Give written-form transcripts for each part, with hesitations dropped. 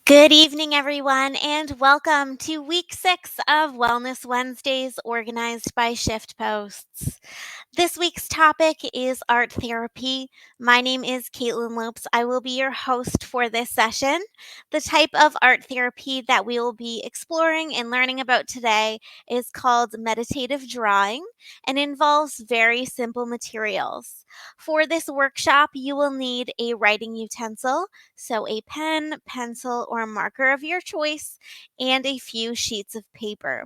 Good evening, everyone, and welcome to week 6 of Wellness Wednesdays organized by Shift Posts. This week's topic is art therapy. My name is Caitlin Lopes. I will be your host for this session. The type of art therapy that we will be exploring and learning about today is called meditative drawing and involves very simple materials. For this workshop, you will need a writing utensil, so a pen, pencil, or marker of your choice, and a few sheets of paper.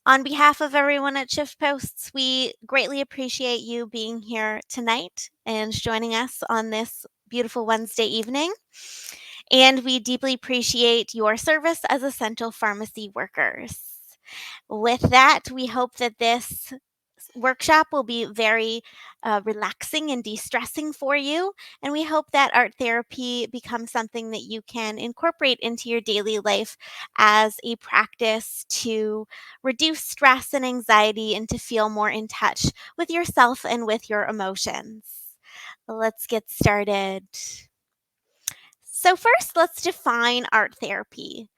On behalf of everyone at Shift Posts, we greatly appreciate you being here tonight and joining us on this beautiful Wednesday evening. And we deeply appreciate your service as essential pharmacy workers. With that, we hope that this workshop will be very relaxing and de stressing for you. And we hope that art therapy becomes something that you can incorporate into your daily life as a practice to reduce stress and anxiety and to feel more in touch with yourself and with your emotions. Let's get started. So, first, let's define art therapy.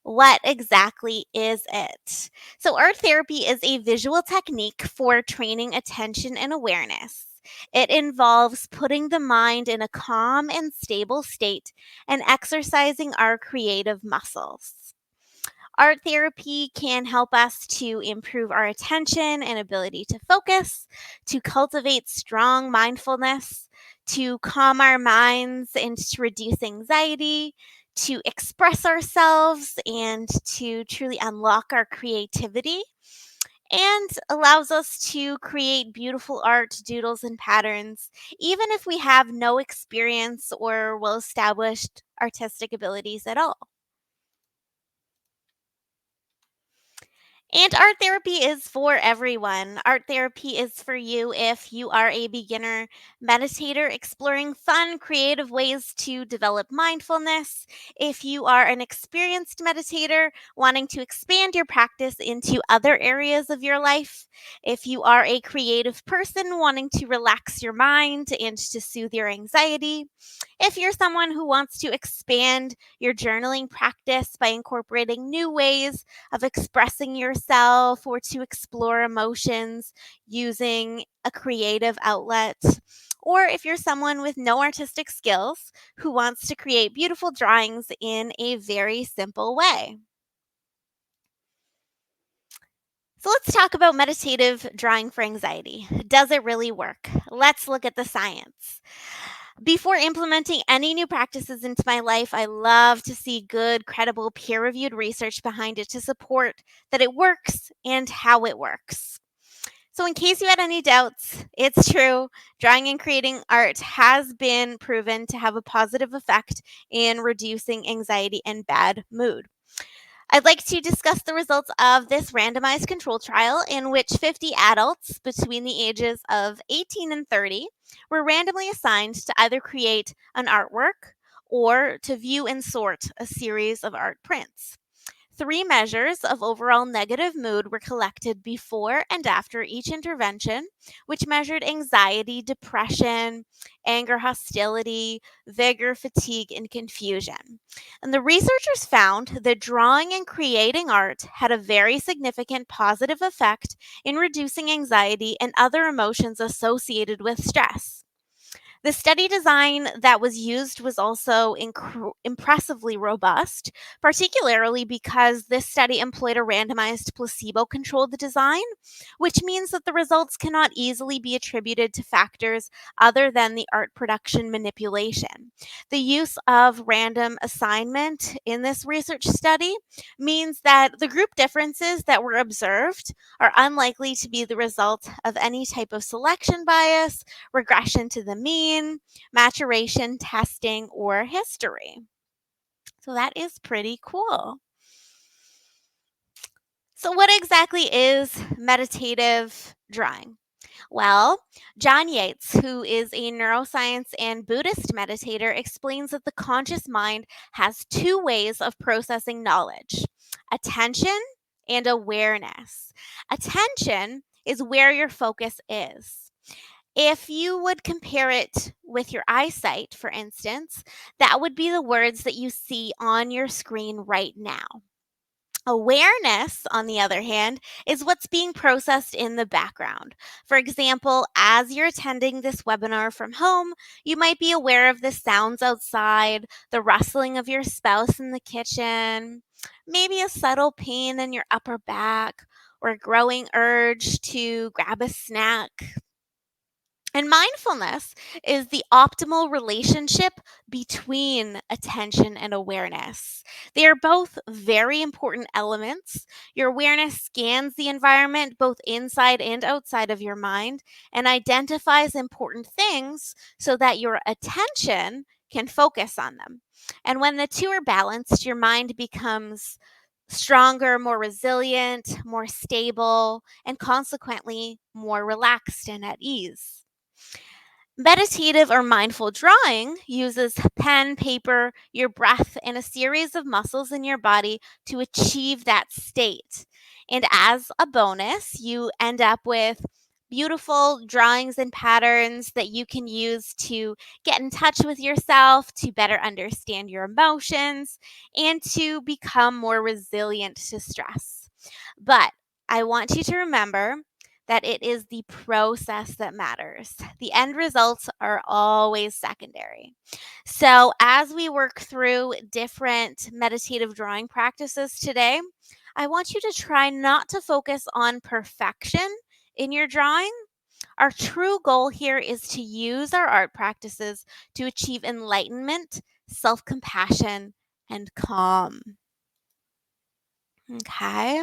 What exactly is it? So, art therapy is a visual technique for training attention and awareness. It involves putting the mind in a calm and stable state and exercising our creative muscles. Art therapy can help us to improve our attention and ability to focus, to cultivate strong mindfulness, to calm our minds and to reduce anxiety, to express ourselves and to truly unlock our creativity, and allows us to create beautiful art, doodles, and patterns, even if we have no experience or well established artistic abilities at all. And art therapy is for everyone. Art therapy is for you if you are a beginner meditator exploring fun, creative ways to develop mindfulness. If you are an experienced meditator wanting to expand your practice into other areas of your life. If you are a creative person wanting to relax your mind and to soothe your anxiety. If you're someone who wants to expand your journaling practice by incorporating new ways of expressing yourself or to explore emotions using a creative outlet. Or if you're someone with no artistic skills who wants to create beautiful drawings in a very simple way. So let's talk about meditative drawing for anxiety. Does it really work? Let's look at the science. Before implementing any new practices into my life, I love to see good, credible, peer reviewed research behind it to support that it works and how it works. So, in case you had any doubts, it's true. Drawing and creating art has been proven to have a positive effect in reducing anxiety and bad mood. I'd like to discuss the results of this randomized control trial in which 50 adults between the ages of 18 and 30 were randomly assigned to either create an artwork or to view and sort a series of art prints. Three measures of overall negative mood were collected before and after each intervention, which measured anxiety, depression, anger, hostility, vigor, fatigue, and confusion. And the researchers found that drawing and creating art had a very significant positive effect in reducing anxiety and other emotions associated with stress. The study design that was used was also impressively robust, particularly because this study employed a randomized placebo controlled design, which means that the results cannot easily be attributed to factors other than the art production manipulation. The use of random assignment in this research study means that the group differences that were observed are unlikely to be the result of any type of selection bias, regression to the mean, maturation testing, or history. So that is pretty cool. So, what exactly is meditative drawing? Well, John Yates, who is a neuroscience and Buddhist meditator, explains that the conscious mind has two ways of processing knowledge: attention and awareness. Attention is where your focus is. If you would compare it with your eyesight, for instance, that would be the words that you see on your screen right now. Awareness, on the other hand, is what's being processed in the background. For example, as you're attending this webinar from home, you might be aware of the sounds outside, the rustling of your spouse in the kitchen, maybe a subtle pain in your upper back, or a growing urge to grab a snack. And mindfulness is the optimal relationship between attention and awareness. They are both very important elements. Your awareness scans the environment both inside and outside of your mind and identifies important things so that your attention can focus on them. And when the two are balanced, your mind becomes stronger, more resilient, more stable, and consequently more relaxed and at ease. Meditative or mindful drawing uses pen, paper, your breath, and a series of muscles in your body to achieve that state. And as a bonus, you end up with beautiful drawings and patterns that you can use to get in touch with yourself, to better understand your emotions, and to become more resilient to stress. But I want you to remember that it is the process that matters. The end results are always secondary. So, as we work through different meditative drawing practices today, I want you to try not to focus on perfection in your drawing. Our true goal here is to use our art practices to achieve enlightenment, self compassion, and calm. Okay.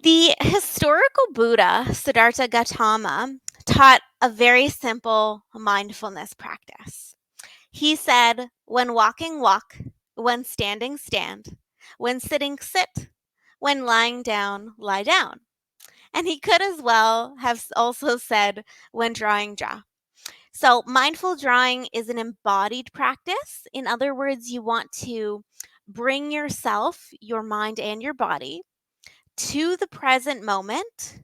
The historical Buddha, Siddhartha Gautama, taught a very simple mindfulness practice. He said, when walking, walk, when standing, stand, when sitting, sit, when lying down, lie down. And he could as well have also said, when drawing, draw. So, mindful drawing is an embodied practice. In other words, you want to bring yourself, your mind, and your body to the present moment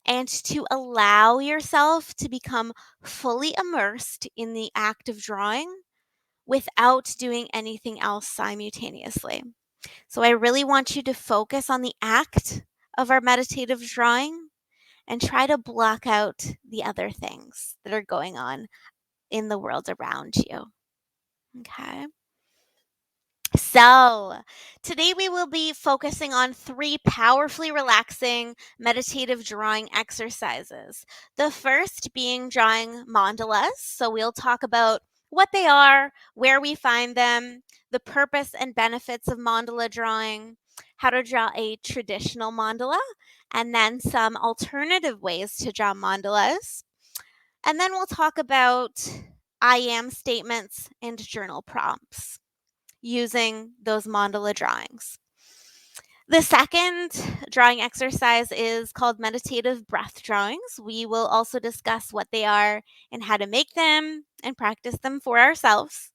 and to allow yourself to become fully immersed in the act of drawing without doing anything else simultaneously. So, I really want you to focus on the act of our meditative drawing and try to block out the other things that are going on in the world around you. Okay. So, today we will be focusing on 3 powerfully relaxing meditative drawing exercises. The first being drawing mandalas. So, we'll talk about what they are, where we find them, the purpose and benefits of mandala drawing, how to draw a traditional mandala, and then some alternative ways to draw mandalas. And then we'll talk about I am statements and journal prompts using those mandala drawings. The second drawing exercise is called meditative breath drawings. We will also discuss what they are and how to make them and practice them for ourselves.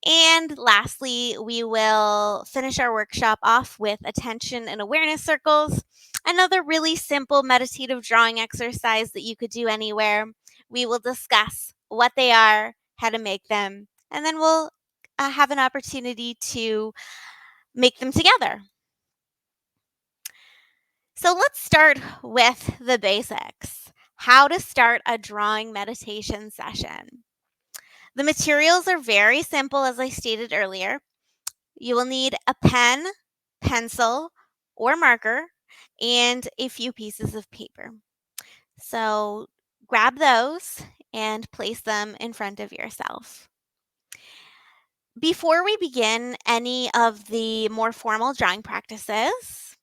And lastly, we will finish our workshop off with attention and awareness circles, another really simple meditative drawing exercise that you could do anywhere. We will discuss what they are, how to make them, and then we'll have an opportunity to make them together. So let's start with the basics. How to start a drawing meditation session. The materials are very simple, as I stated earlier. You will need a pen, pencil, or marker, and a few pieces of paper. So grab those and place them in front of yourself. Before we begin any of the more formal drawing practices,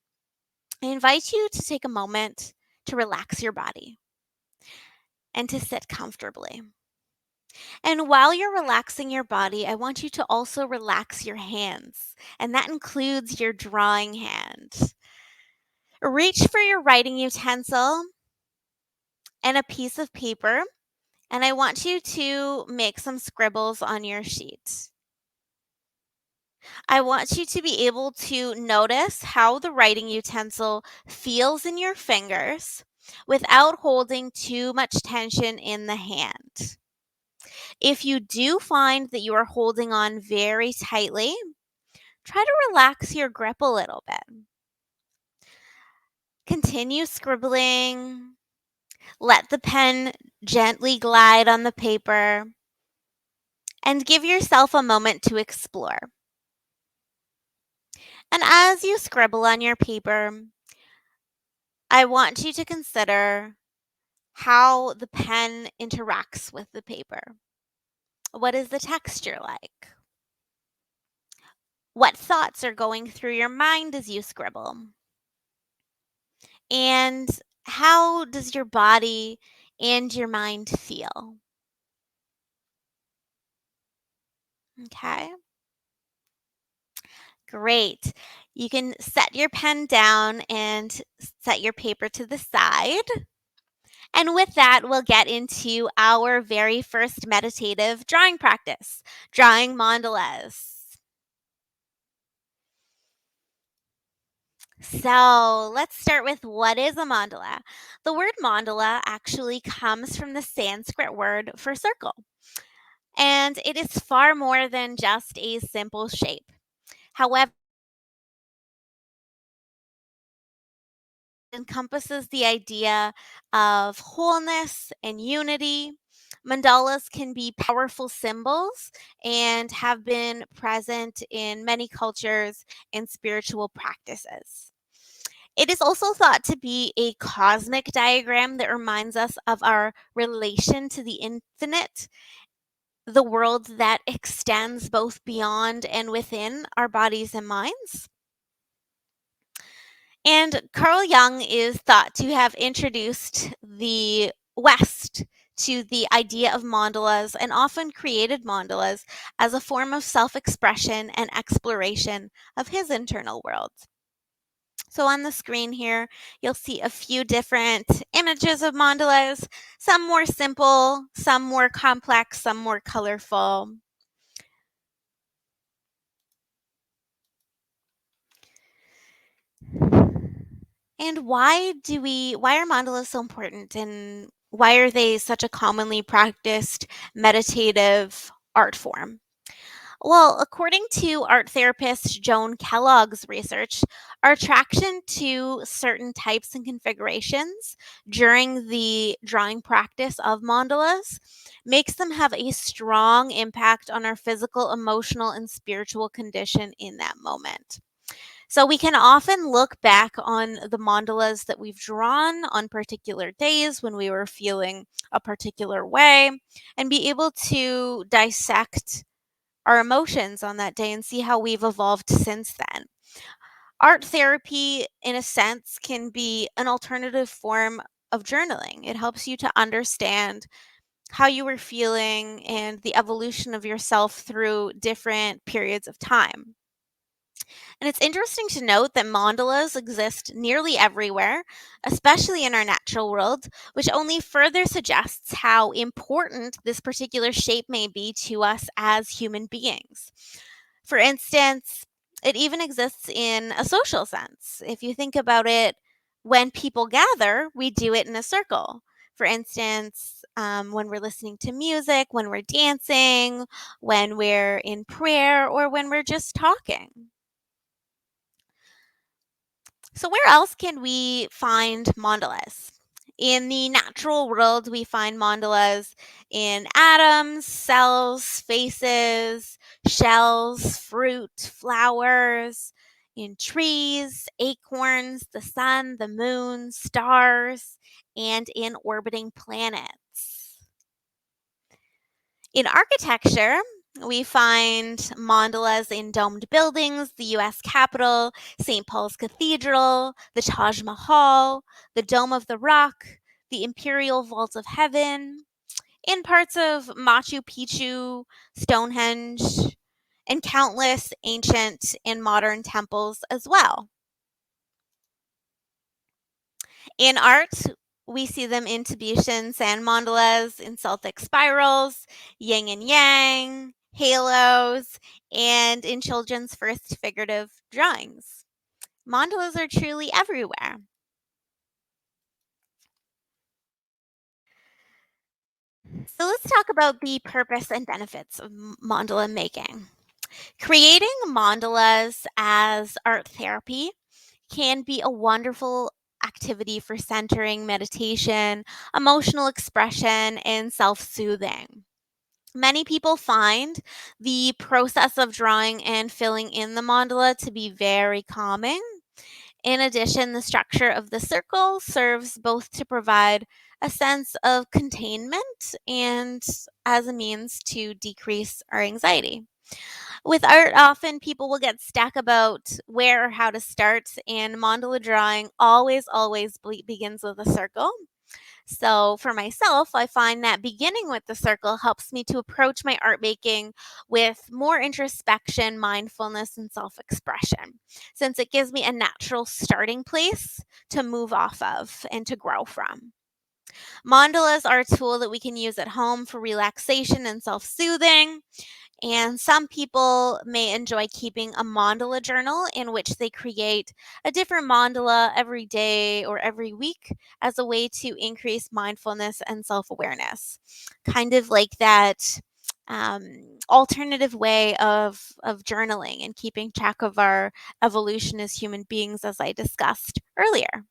I invite you to take a moment to relax your body and to sit comfortably. And while you're relaxing your body, I want you to also relax your hands, and that includes your drawing hand. Reach for your writing utensil and a piece of paper, and I want you to make some scribbles on your sheet. I want you to be able to notice how the writing utensil feels in your fingers without holding too much tension in the hand. If you do find that you are holding on very tightly, try to relax your grip a little bit. Continue scribbling. Let the pen gently glide on the paper and give yourself a moment to explore. And as you scribble on your paper, I want you to consider how the pen interacts with the paper. What is the texture like? What thoughts are going through your mind as you scribble? And how does your body and your mind feel? Okay, great. You can set your pen down and set your paper to the side. And with that, we'll get into our very first meditative drawing practice, drawing mandalas. So let's start with what is a mandala. The word mandala actually comes from the Sanskrit word for circle, and it is far more than just a simple shape. However, it encompasses the idea of wholeness and unity. Mandalas can be powerful symbols and have been present in many cultures and spiritual practices. It is also thought to be a cosmic diagram that reminds us of our relation to the infinite, the world that extends both beyond and within our bodies and minds. And Carl Jung is thought to have introduced the West to the idea of mandalas and often created mandalas as a form of self expression and exploration of his internal world. So on the screen here, you'll see a few different images of mandalas, some more simple, some more complex, some more colorful. And why are mandalas so important and why are they such a commonly practiced meditative art form? Well, according to art therapist Joan Kellogg's research, our attraction to certain types and configurations during the drawing practice of mandalas makes them have a strong impact on our physical, emotional, and spiritual condition in that moment. So we can often look back on the mandalas that we've drawn on particular days when we were feeling a particular way and be able to dissect our emotions on that day and see how we've evolved since then. Art therapy, in a sense, can be an alternative form of journaling. It helps you to understand how you were feeling and the evolution of yourself through different periods of time. And it's interesting to note that mandalas exist nearly everywhere, especially in our natural world, which only further suggests how important this particular shape may be to us as human beings. For instance, it even exists in a social sense. If you think about it, when people gather, we do it in a circle. For instance, when we're listening to music, when we're dancing, when we're in prayer, or when we're just talking. So, where else can we find mandalas? In the natural world, we find mandalas in atoms, cells, faces, shells, fruit, flowers, in trees, acorns, the sun, the moon, stars, and in orbiting planets. In architecture, we find mandalas in domed buildings, the US Capitol, St. Paul's Cathedral, the Taj Mahal, the Dome of the Rock, the Imperial Vault of Heaven, in parts of Machu Picchu, Stonehenge, and countless ancient and modern temples as well. In art, we see them in Tibetan sand mandalas, in Celtic spirals, yin and yang, halos, and in children's first figurative drawings. Mandalas are truly everywhere. So let's talk about the purpose and benefits of mandala making. Creating mandalas as art therapy can be a wonderful activity for centering, meditation, emotional expression, and self soothing. Many people find the process of drawing and filling in the mandala to be very calming. In addition, the structure of the circle serves both to provide a sense of containment and as a means to decrease our anxiety. With art, often people will get stuck about where or how to start, and mandala drawing always begins with a circle. So, for myself, I find that beginning with the circle helps me to approach my art making with more introspection, mindfulness, and self expression, since it gives me a natural starting place to move off of and to grow from. Mandalas are a tool that we can use at home for relaxation and self soothing. And some people may enjoy keeping a mandala journal in which they create a different mandala every day or every week as a way to increase mindfulness and self awareness. Kind of like that alternative way of journaling and keeping track of our evolution as human beings, as I discussed earlier.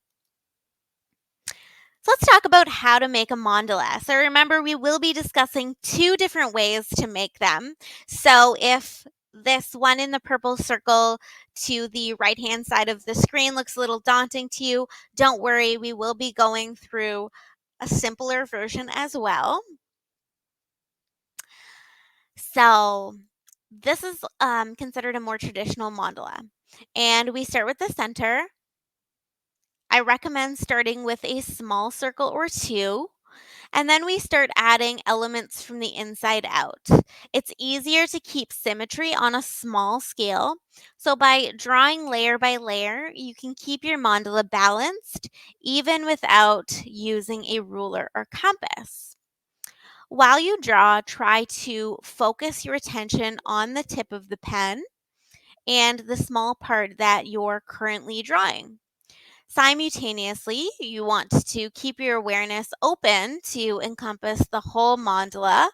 So let's talk about how to make a mandala. So remember, we will be discussing two different ways to make them. So if this one in the purple circle to the right hand side of the screen looks a little daunting to you, don't worry, we will be going through a simpler version as well. So this is considered a more traditional mandala. And we start with the center. I recommend starting with a small circle or two. And then we start adding elements from the inside out. It's easier to keep symmetry on a small scale. So by drawing layer by layer, you can keep your mandala balanced even without using a ruler or compass. While you draw, try to focus your attention on the tip of the pen and the small part that you're currently drawing. Simultaneously, you want to keep your awareness open to encompass the whole mandala.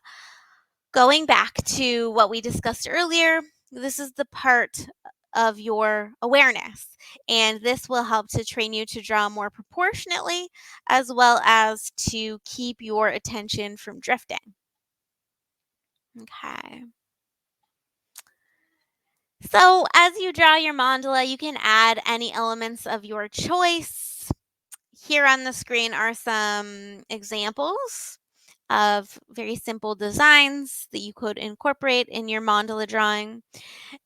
Going back to what we discussed earlier, this is the part of your awareness, and this will help to train you to draw more proportionately as well as to keep your attention from drifting. Okay. So, as you draw your mandala, you can add any elements of your choice. Here on the screen are some examples of very simple designs that you could incorporate in your mandala drawing.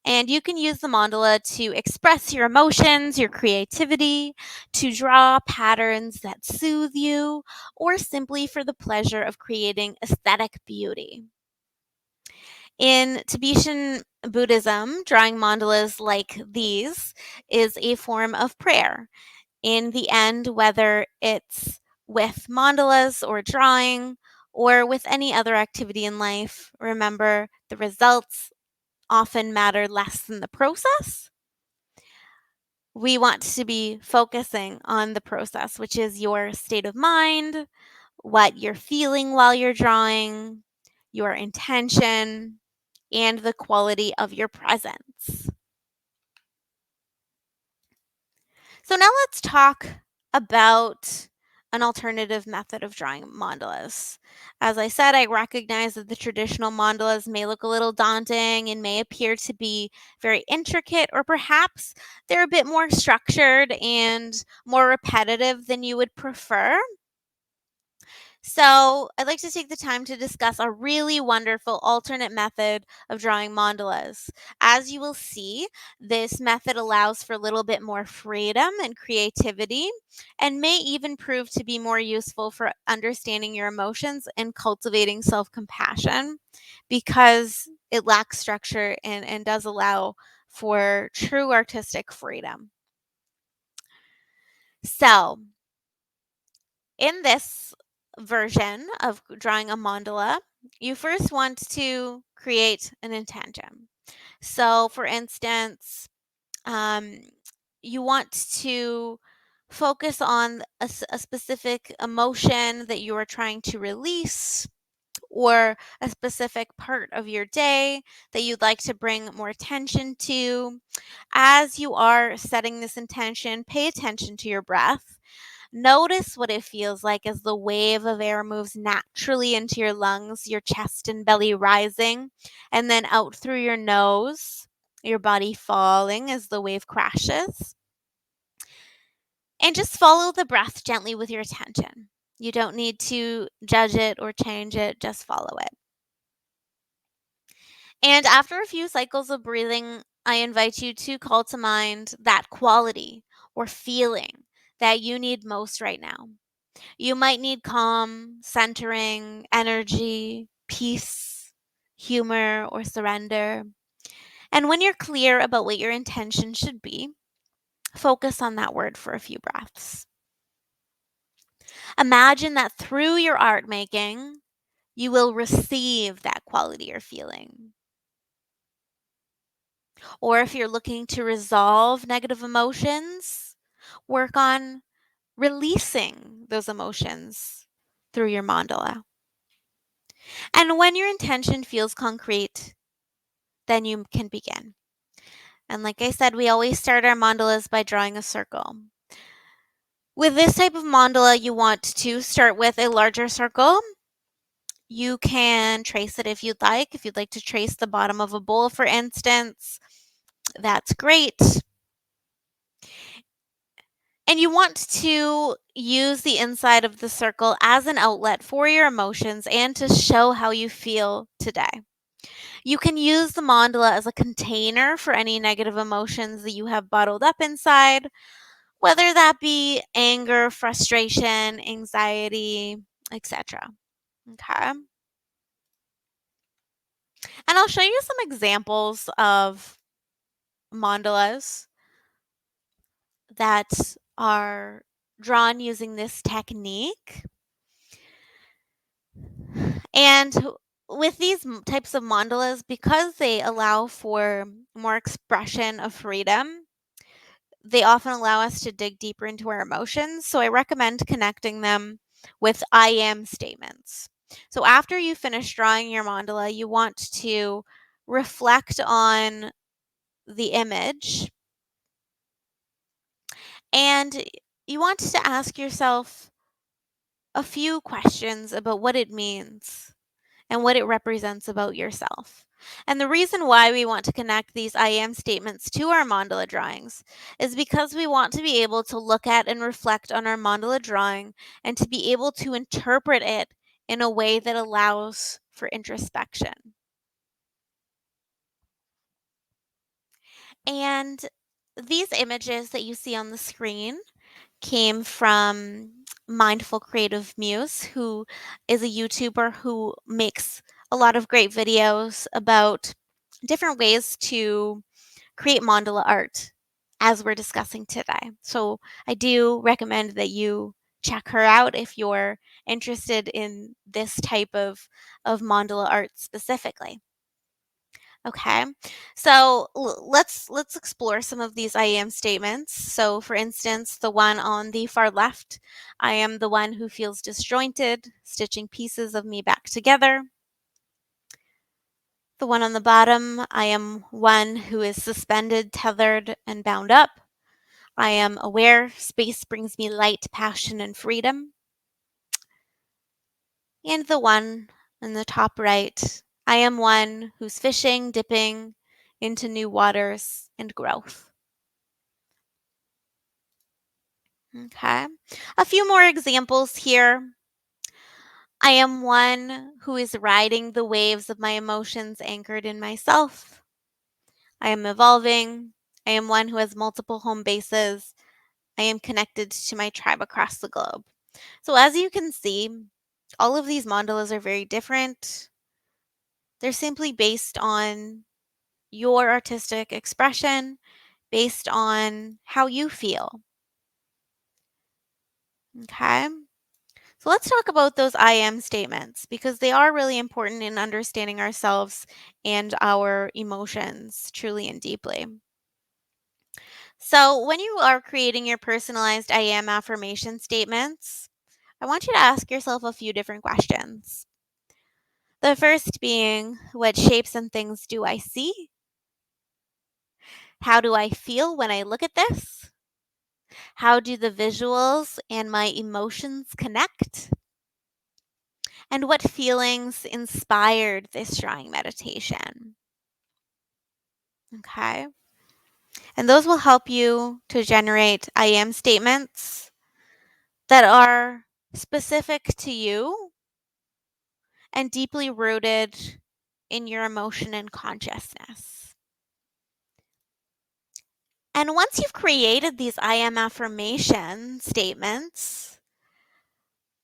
And you can use the mandala to express your emotions, your creativity, to draw patterns that soothe you, or simply for the pleasure of creating aesthetic beauty. In Tibetan Buddhism, drawing mandalas like these is a form of prayer. In the end, whether it's with mandalas or drawing or with any other activity in life, remember the results often matter less than the process. We want to be focusing on the process, which is your state of mind, what you're feeling while you're drawing, your intention, and the quality of your presence. So now let's talk about an alternative method of drawing mandalas. As I said, I recognize that the traditional mandalas may look a little daunting and may appear to be very intricate, or perhaps they're a bit more structured and more repetitive than you would prefer. So, I'd like to take the time to discuss a really wonderful alternate method of drawing mandalas. As you will see, this method allows for a little bit more freedom and creativity and may even prove to be more useful for understanding your emotions and cultivating self compassion because it lacks structure and does allow for true artistic freedom. So, in this version of drawing a mandala, you first want to create an intention. So, for instance, um, you want to focus on a specific emotion that you are trying to release or a specific part of your day that you'd like to bring more attention to. As you are setting this intention, pay attention to your breath. Notice what it feels like as the wave of air moves naturally into your lungs, your chest and belly rising, and then out through your nose, your body falling as the wave crashes. And just follow the breath gently with your attention. You don't need to judge it or change it, just follow it. And after a few cycles of breathing, I invite you to call to mind that quality or feeling that you need most right now. You might need calm, centering, energy, peace, humor, or surrender. And when you're clear about what your intention should be, focus on that word for a few breaths. Imagine that through your art making, you will receive that quality or feeling. Or if you're looking to resolve negative emotions, work on releasing those emotions through your mandala. And when your intention feels concrete, then you can begin. And like I said, we always start our mandalas by drawing a circle. With this type of mandala, you want to start with a larger circle. You can trace it if you'd like. If you'd like to trace the bottom of a bowl, for instance, that's great. And you want to use the inside of the circle as an outlet for your emotions and to show how you feel today. You can use the mandala as a container for any negative emotions that you have bottled up inside, whether that be anger, frustration, anxiety, etc. Okay. And I'll show you some examples of mandalas that are drawn using this technique. And with these types of mandalas, because they allow for more expression of freedom, they often allow us to dig deeper into our emotions. So I recommend connecting them with I am statements. So after you finish drawing your mandala, you want to reflect on the image and you want to ask yourself a few questions about what it means and what it represents about yourself. And the reason why we want to connect these I am statements to our mandala drawings is because we want to be able to look at and reflect on our mandala drawing and to be able to interpret it in a way that allows for introspection. And these images that you see on the screen came from Mindful Creative Muse, who is a YouTuber who makes a lot of great videos about different ways to create mandala art, as we're discussing today. So I do recommend that you check her out if you're interested in this type of mandala art specifically. Okay, so let's explore some of these I am statements. So, for instance, the one on the far left, I am the one who feels disjointed, stitching pieces of me back together. The one on the bottom, I am one who is suspended, tethered, and bound up. I am aware, space brings me light, passion, and freedom. And the one in the top right, I am one who's fishing, dipping into new waters and growth. Okay. A few more examples here. I am one who is riding the waves of my emotions anchored in myself. I am evolving. I am one who has multiple home bases. I am connected to my tribe across the globe. So, as you can see, all of these mandalas are very different. They're simply based on your artistic expression, based on how you feel. Okay. So let's talk about those I am statements because they are really important in understanding ourselves and our emotions truly and deeply. So, when you are creating your personalized I am affirmation statements, I want you to ask yourself a few different questions. The first being, what shapes and things do I see? How do I feel when I look at this? How do the visuals and my emotions connect? And what feelings inspired this drawing meditation? Okay. And those will help you to generate I am statements that are specific to you and deeply rooted in your emotion and consciousness. And once you've created these I am affirmation statements,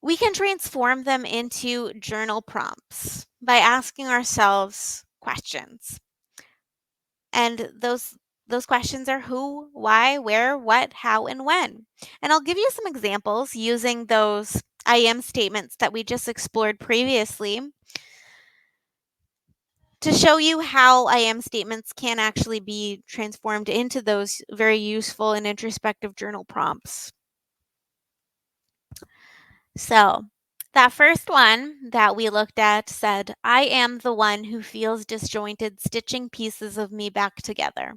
we can transform them into journal prompts by asking ourselves questions. And those questions are who, why, where, what, how, and when. And I'll give you some examples using those I am statements that we just explored previously to show you how I am statements can actually be transformed into those very useful and introspective journal prompts. So, that first one that we looked at said, I am the one who feels disjointed, stitching pieces of me back together.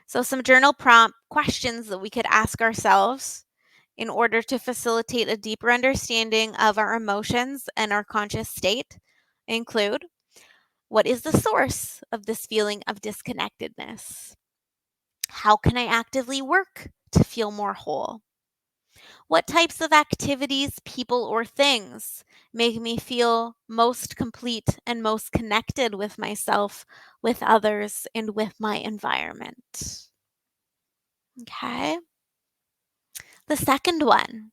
So, some journal prompt questions that we could ask ourselves in order to facilitate a deeper understanding of our emotions and our conscious state include, what is the source of this feeling of disconnectedness? How can I actively work to feel more whole? What types of activities, people, or things make me feel most complete and most connected with myself, with others, and with my environment? Okay. The second one,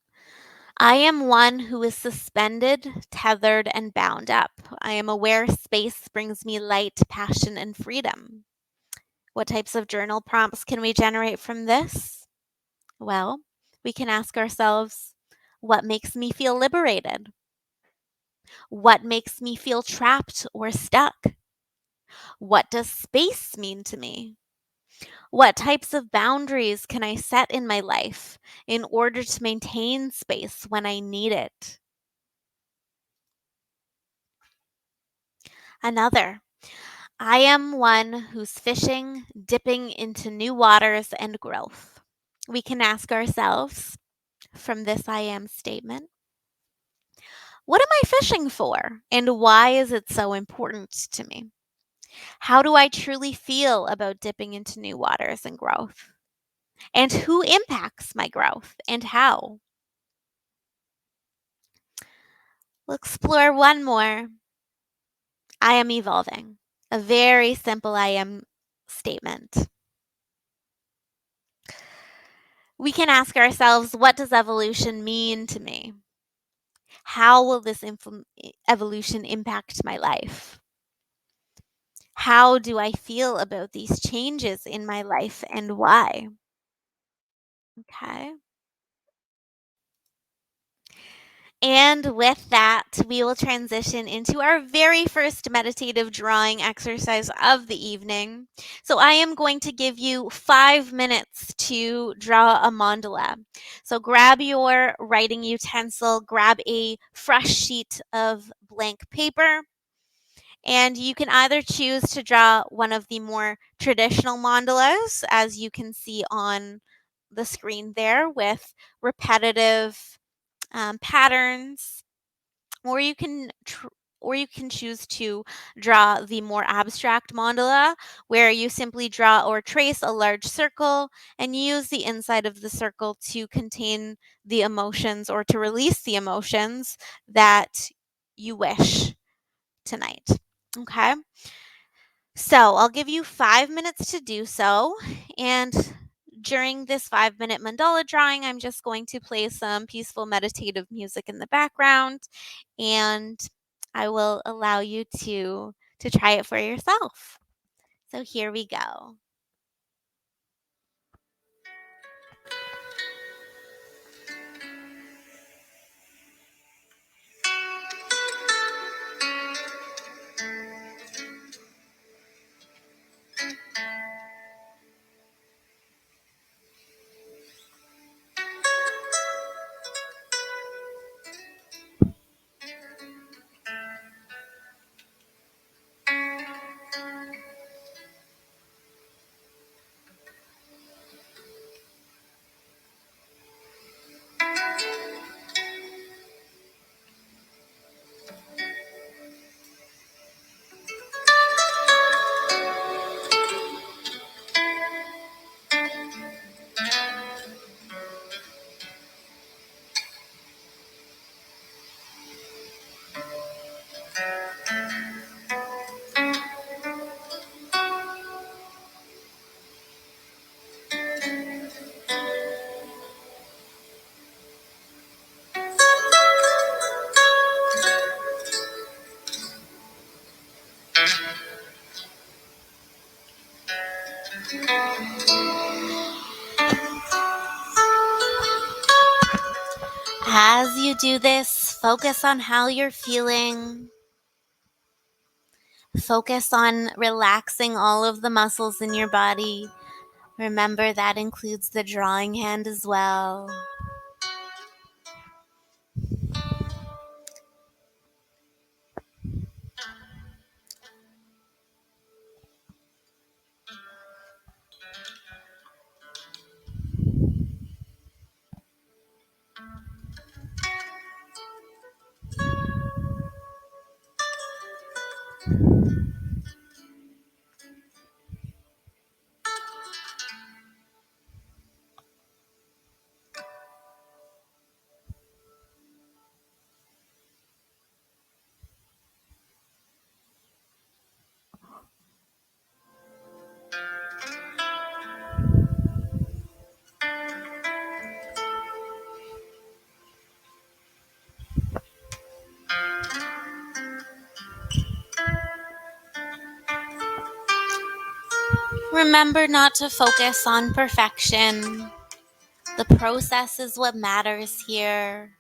I am one who is suspended, tethered, and bound up. I am aware space brings me light, passion, and freedom. What types of journal prompts can we generate from this? Well, we can ask ourselves, what makes me feel liberated? What makes me feel trapped or stuck? What does space mean to me? What types of boundaries can I set in my life in order to maintain space when I need it? Another, I am one who's fishing, dipping into new waters and growth. We can ask ourselves from this I am statement, what am I fishing for? And why is it so important to me? How do I truly feel about dipping into new waters and growth? And who impacts my growth and how? We'll explore one more. I am evolving. A very simple I am statement. We can ask ourselves, what does evolution mean to me? How will this evolution impact my life? How do I feel about these changes in my life and why? Okay. And with that, we will transition into our very first meditative drawing exercise of the evening. So I am going to give you 5 minutes to draw a mandala. So grab your writing utensil, grab a fresh sheet of blank paper, and you can either choose to draw one of the more traditional mandalas, as you can see on the screen there, with repetitive patterns, or you can choose to draw the more abstract mandala, where you simply draw or trace a large circle and use the inside of the circle to contain the emotions or to release the emotions that you wish tonight. Okay, so I'll give you 5 minutes to do so, and during this 5 minute mandala drawing, I'm just going to play some peaceful meditative music in the background, and I will allow you to try it for yourself. So here we go. As you do this, focus on how you're feeling. Focus on relaxing all of the muscles in your body. Remember, that includes the drawing hand as well. Remember not to focus on perfection. The process is what matters here.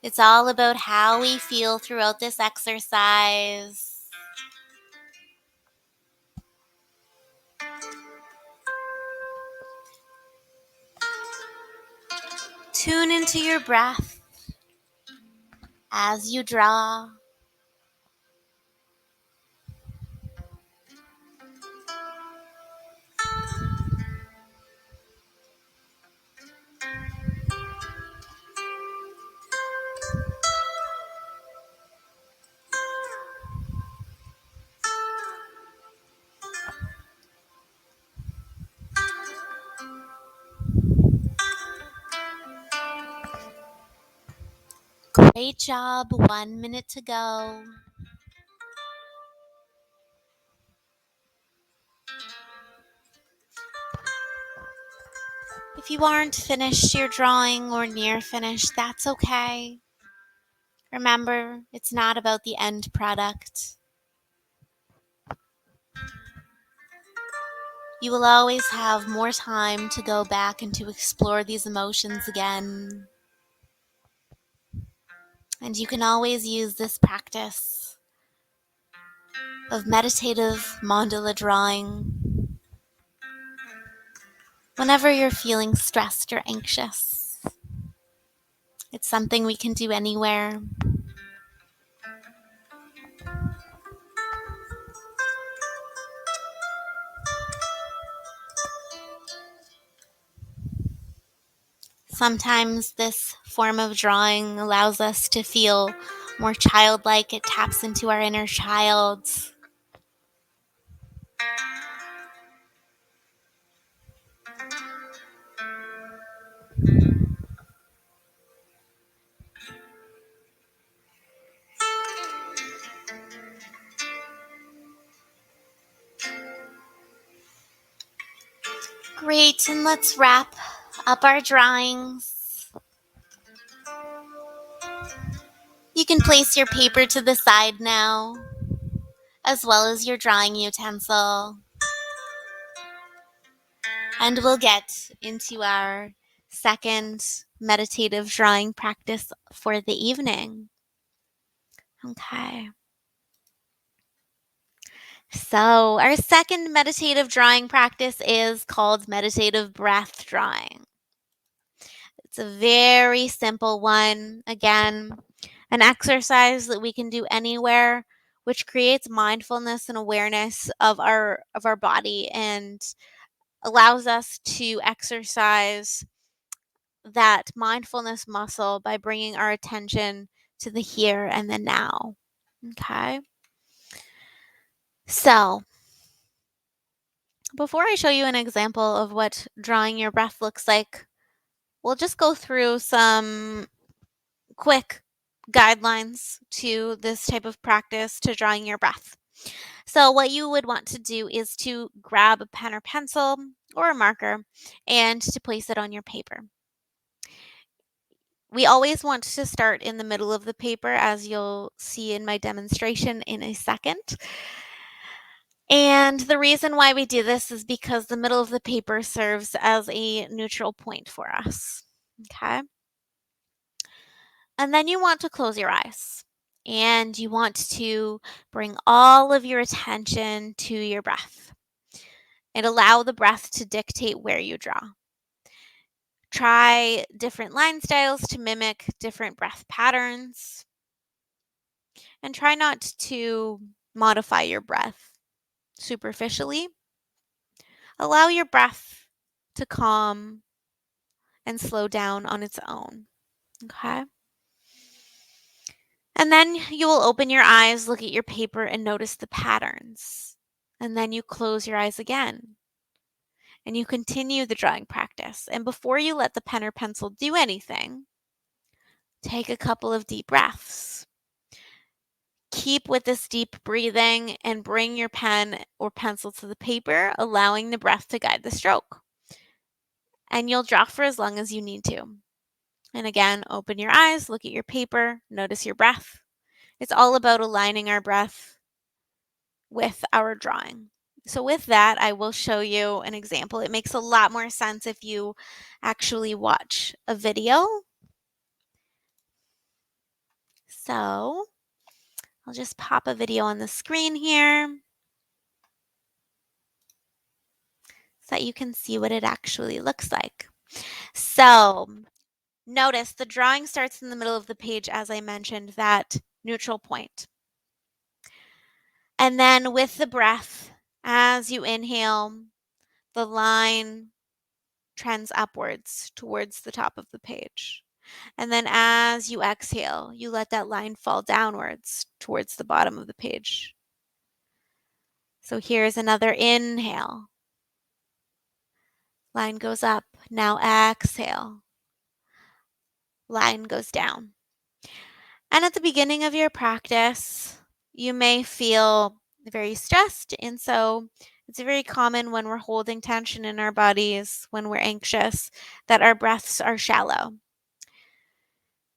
It's all about how we feel throughout this exercise. Tune into your breath as you draw. Great job. 1 minute to go. If you aren't finished your drawing or near finished, that's okay. Remember, it's not about the end product. You will always have more time to go back and to explore these emotions again. And you can always use this practice of meditative mandala drawing whenever you're feeling stressed or anxious. It's something we can do anywhere. Sometimes this form of drawing allows us to feel more childlike. It taps into our inner child. Great, and let's wrap up our drawings. You can place your paper to the side now, as well as your drawing utensil. And we'll get into our second meditative drawing practice for the evening. Okay. So, our second meditative drawing practice is called meditative breath drawing. It's a very simple one. Again, an exercise that we can do anywhere, which creates mindfulness and awareness of our body and allows us to exercise that mindfulness muscle by bringing our attention to the here and the now. Okay? So, before I show you an example of what drawing your breath looks like, we'll just go through some quick guidelines to this type of practice to drawing your breath. So what you would want to do is to grab a pen or pencil or a marker and to place it on your paper. We always want to start in the middle of the paper, as you'll see in my demonstration in a second. And the reason why we do this is because the middle of the paper serves as a neutral point for us. Okay. And then you want to close your eyes and you want to bring all of your attention to your breath and allow the breath to dictate where you draw. Try different line styles to mimic different breath patterns and try not to modify your breath superficially. Allow your breath to calm and slow down on its own. Okay. And then you will open your eyes, look at your paper, and notice the patterns. And then you close your eyes again. And you continue the drawing practice. And before you let the pen or pencil do anything, take a couple of deep breaths. Keep with this deep breathing and bring your pen or pencil to the paper, allowing the breath to guide the stroke. And you'll draw for as long as you need to. And again, open your eyes, look at your paper, notice your breath. It's all about aligning our breath with our drawing. So with that, I will show you an example. It makes a lot more sense if you actually watch a video. So I'll just pop a video on the screen here so that you can see what it actually looks like. So notice the drawing starts in the middle of the page, as I mentioned, that neutral point. And then with the breath, as you inhale, the line trends upwards towards the top of the page. And then as you exhale, you let that line fall downwards towards the bottom of the page. So here's another inhale. Line goes up. Now exhale. Line goes down. And at the beginning of your practice, you may feel very stressed. And so it's very common when we're holding tension in our bodies, when we're anxious, that our breaths are shallow.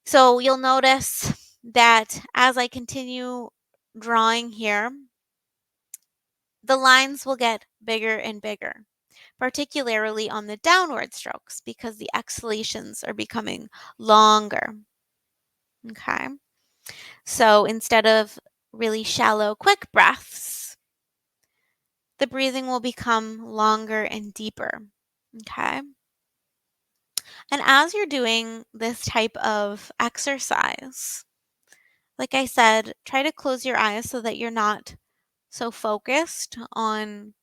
So you'll notice that as I continue drawing here, the lines will get bigger and bigger, particularly on the downward strokes because the exhalations are becoming longer. Okay. So instead of really shallow, quick breaths, the breathing will become longer and deeper. Okay. And as you're doing this type of exercise, like I said, try to close your eyes so that you're not so focused on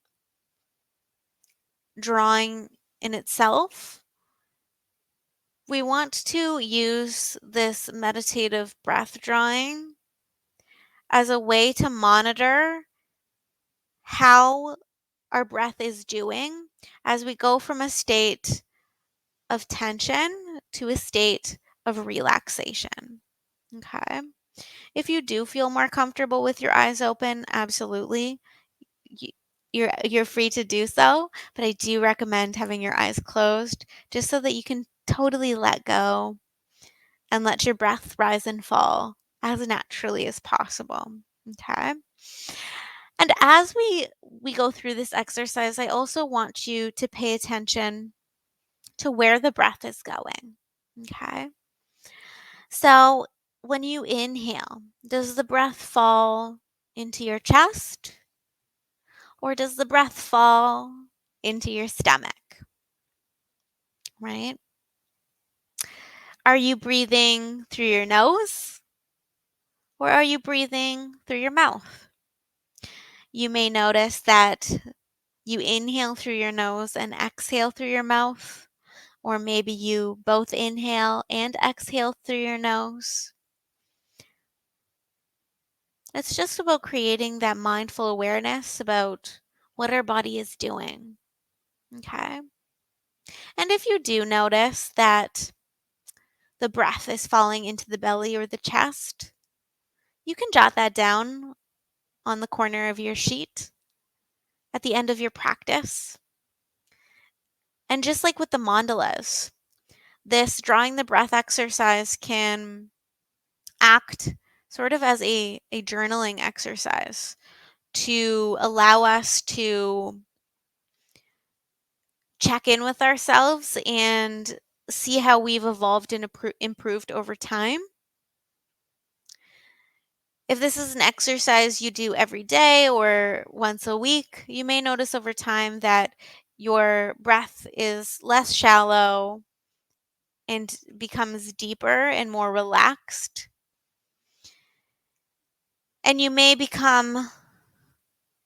drawing in itself. We want to use this meditative breath drawing as a way to monitor how our breath is doing as we go from a state of tension to a state of relaxation. Okay. If you do feel more comfortable with your eyes open, absolutely, you're free to do so, but I do recommend having your eyes closed just so that you can totally let go and let your breath rise and fall as naturally as possible. Okay? And as we go through this exercise, I also want you to pay attention to where the breath is going. Okay? So, when you inhale, does the breath fall into your chest? Or does the breath fall into your stomach? Right? Are you breathing through your nose? Or are you breathing through your mouth? You may notice that you inhale through your nose and exhale through your mouth. Or maybe you both inhale and exhale through your nose. It's just about creating that mindful awareness about what our body is doing. Okay? And if you do notice that the breath is falling into the belly or the chest, you can jot that down on the corner of your sheet at the end of your practice. And just like with the mandalas, this drawing the breath exercise can act sort of as a journaling exercise to allow us to check in with ourselves and see how we've evolved and improved over time. If this is an exercise you do every day or once a week, you may notice over time that your breath is less shallow and becomes deeper and more relaxed. And you may become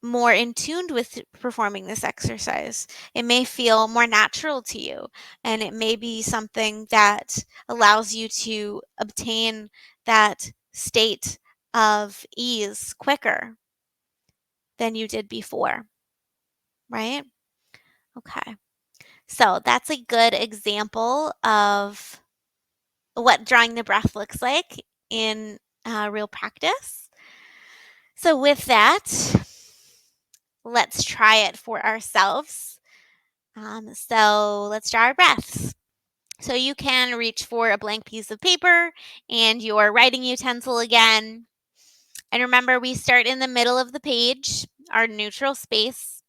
more in tune with performing this exercise. It may feel more natural to you, and it may be something that allows you to obtain that state of ease quicker than you did before, right? Okay. So that's a good example of what drawing the breath looks like in real practice. So with that, let's try it for ourselves. So let's draw our breaths. So you can reach for a blank piece of paper and your writing utensil again. And remember, we start in the middle of the page, our neutral space.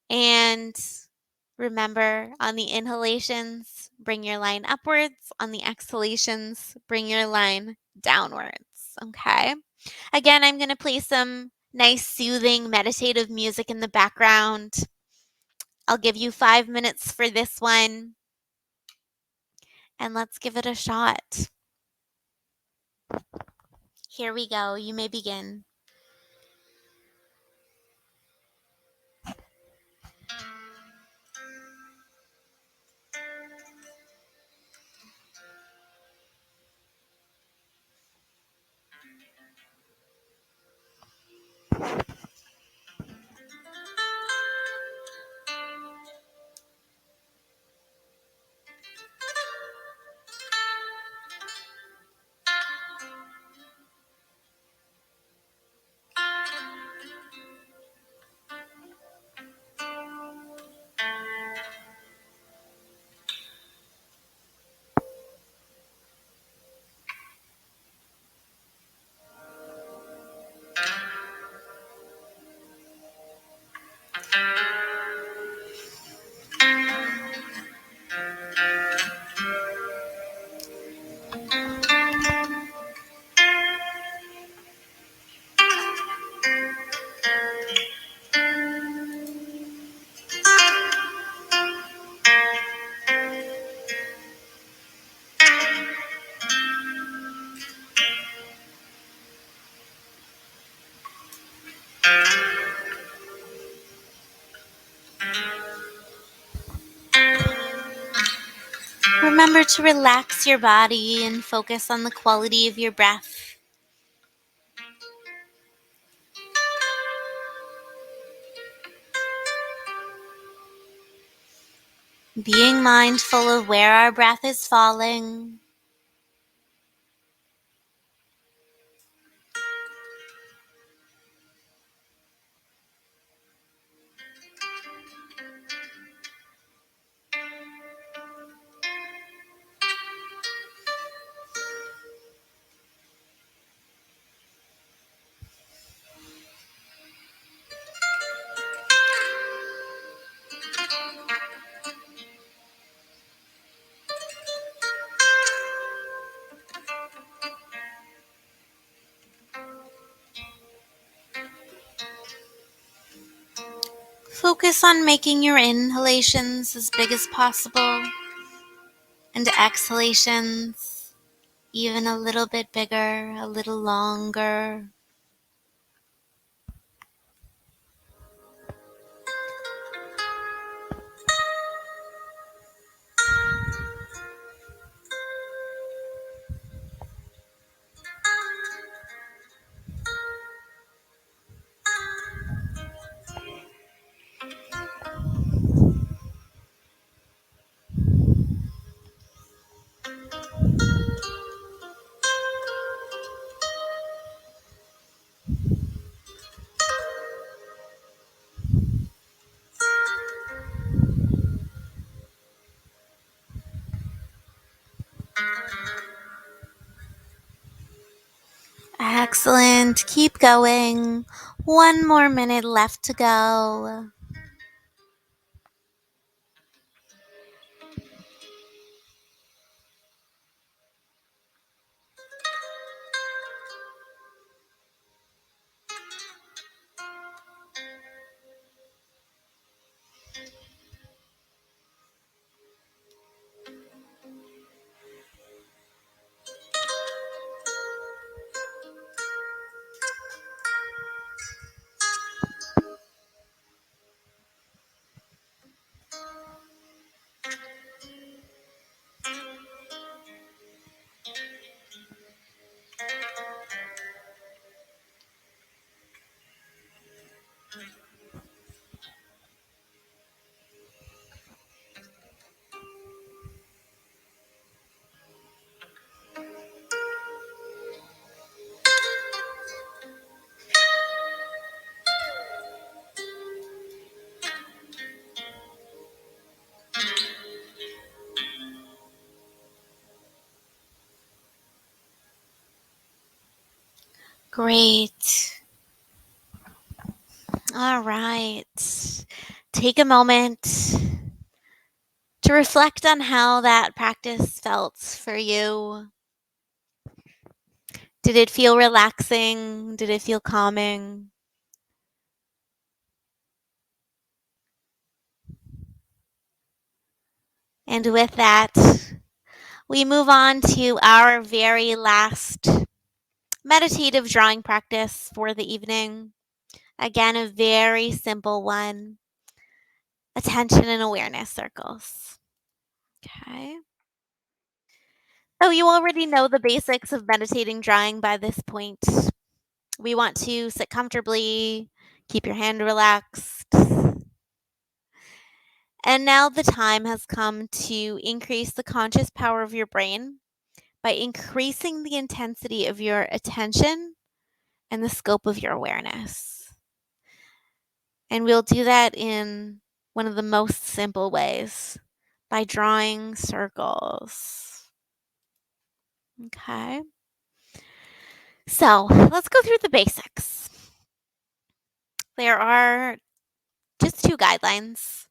And remember, on the inhalations, bring your line upwards. On the exhalations, bring your line downwards. Okay. Again, I'm going to play some nice, soothing, meditative music in the background. I'll give you 5 minutes for this one. And let's give it a shot. Here we go. You may begin. Remember to relax your body and focus on the quality of your breath. Being mindful of where our breath is falling. Focus on making your inhalations as big as possible and exhalations even a little bit bigger, a little longer. Excellent. Keep going. 1 more minute left to go. Great. All right. Take a moment to reflect on how that practice felt for you. Did it feel relaxing? Did it feel calming? And with that, we move on to our very last meditative drawing practice for the evening. Again, a very simple one, attention and awareness circles. Okay. So you already know the basics of meditating drawing by this point. We want to sit comfortably, keep your hand relaxed. And now the time has come to increase the conscious power of your brain by increasing the intensity of your attention and the scope of your awareness. And we'll do that in one of the most simple ways, by drawing circles. Okay. So let's go through the basics. There are just 2 guidelines.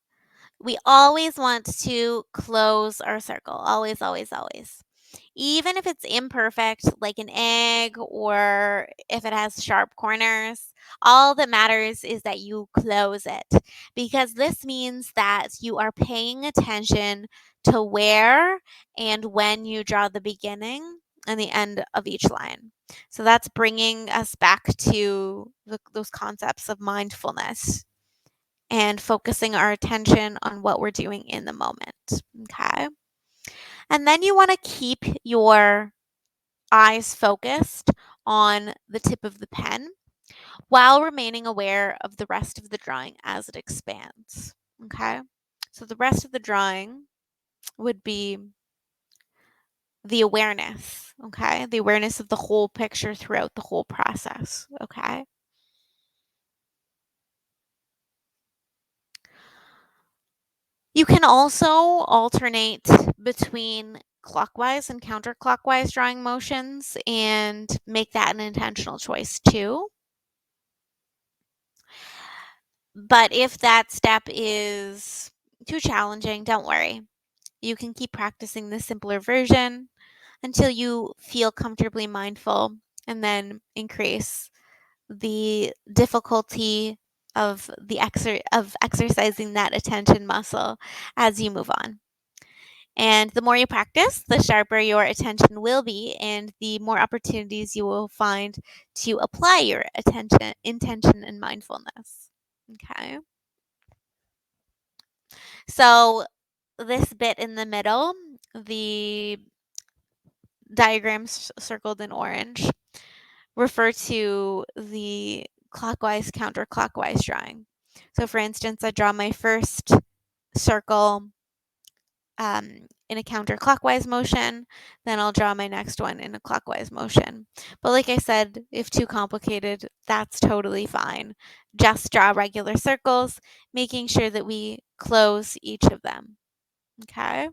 We always want to close our circle. Always, always, always. Even if it's imperfect, like an egg, or if it has sharp corners, all that matters is that you close it, because this means that you are paying attention to where and when you draw the beginning and the end of each line. So that's bringing us back to those concepts of mindfulness and focusing our attention on what we're doing in the moment. Okay. And then you want to keep your eyes focused on the tip of the pen while remaining aware of the rest of the drawing as it expands. Okay. So the rest of the drawing would be the awareness. Okay. The awareness of the whole picture throughout the whole process. Okay. You can also alternate between clockwise and counterclockwise drawing motions and make that an intentional choice too. But if that step is too challenging, don't worry. You can keep practicing the simpler version until you feel comfortably mindful, and then increase the difficulty of exercising that attention muscle as you move on. And the more you practice, the sharper your attention will be, and the more opportunities you will find to apply your intention, and mindfulness. Okay. So this bit in the middle, the diagrams circled in orange, refer to the clockwise, counterclockwise drawing. So for instance, I draw my first circle in a counterclockwise motion, then I'll draw my next one in a clockwise motion. But like I said, if too complicated, that's totally fine. Just draw regular circles, making sure that we close each of them. Okay?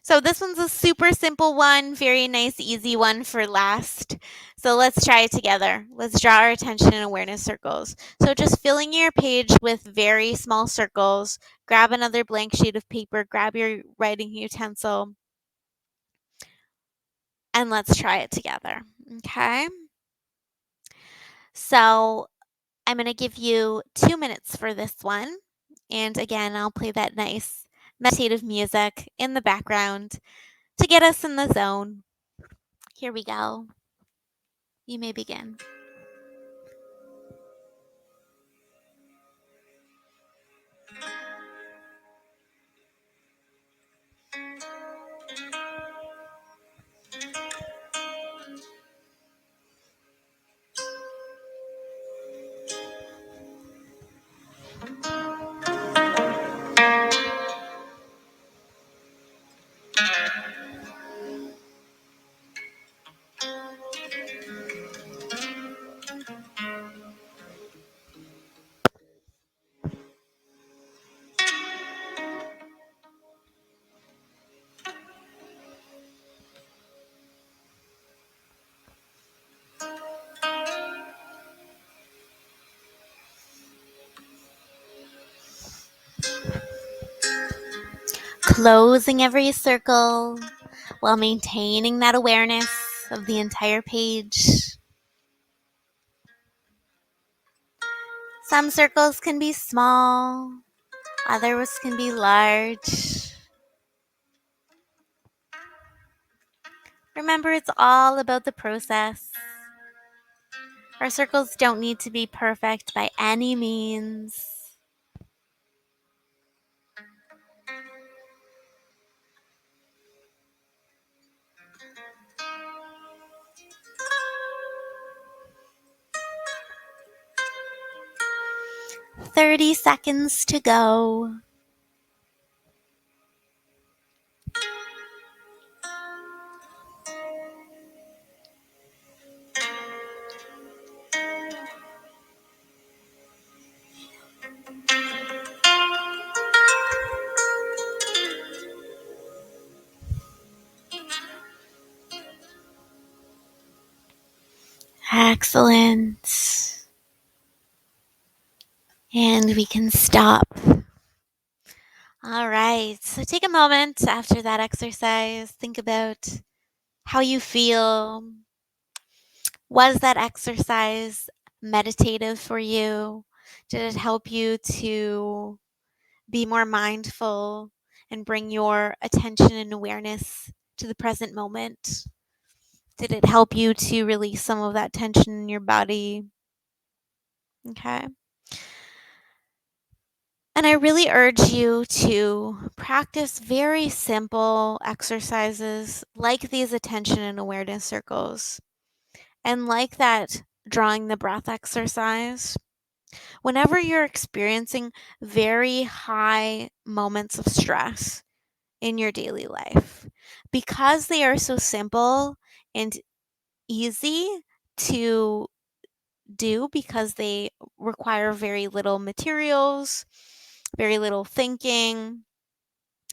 So this one's a super simple one, very nice, easy one for last. So let's try it together. Let's draw our attention and awareness circles. So just filling your page with very small circles. Grab another blank sheet of paper, grab your writing utensil, and let's try it together. Okay? So I'm going to give you 2 minutes for this one. And again, I'll play that nice meditative music in the background to get us in the zone. Here we go. You may begin. Closing every circle while maintaining that awareness of the entire page. Some circles can be small, others can be large. Remember, it's all about the process. Our circles don't need to be perfect by any means. "30 seconds to go." Excellent. And we can stop. All right. So take a moment after that exercise. Think about how you feel. Was that exercise meditative for you? Did it help you to be more mindful and bring your attention and awareness to the present moment? Did it help you to release some of that tension in your body? Okay. And I really urge you to practice very simple exercises like these attention and awareness circles. And like that drawing the breath exercise, whenever you're experiencing very high moments of stress in your daily life, because they are so simple and easy to do, because they require very little materials, very little thinking,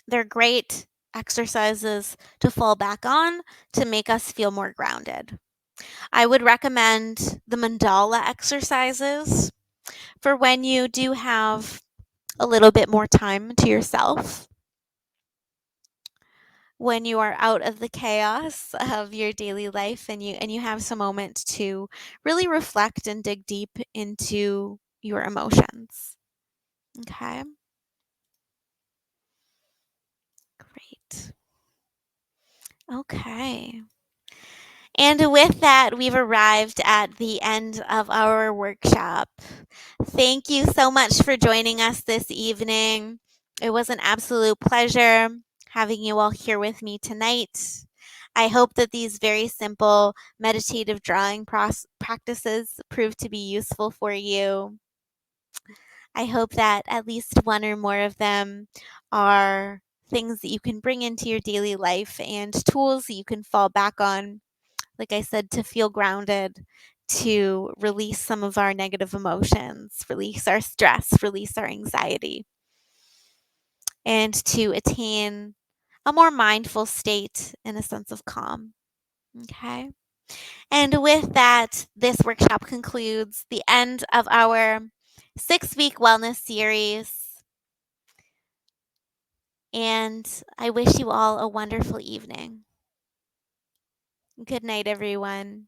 they're great exercises to fall back on to make us feel more grounded. I would recommend the mandala exercises for when you do have a little bit more time to yourself, when you are out of the chaos of your daily life and you have some moment to really reflect and dig deep into your emotions. Okay? Great. Okay. And with that, we've arrived at the end of our workshop. Thank you so much for joining us this evening. It was an absolute pleasure having you all here with me tonight. I hope that these very simple meditative drawing practices prove to be useful for you. I hope that at least one or more of them are things that you can bring into your daily life and tools that you can fall back on, like I said, to feel grounded, to release some of our negative emotions, release our stress, release our anxiety, and to attain a more mindful state and a sense of calm. Okay. And with that, this workshop concludes the end of our 6-week wellness series. And I wish you all a wonderful evening. Good night, everyone.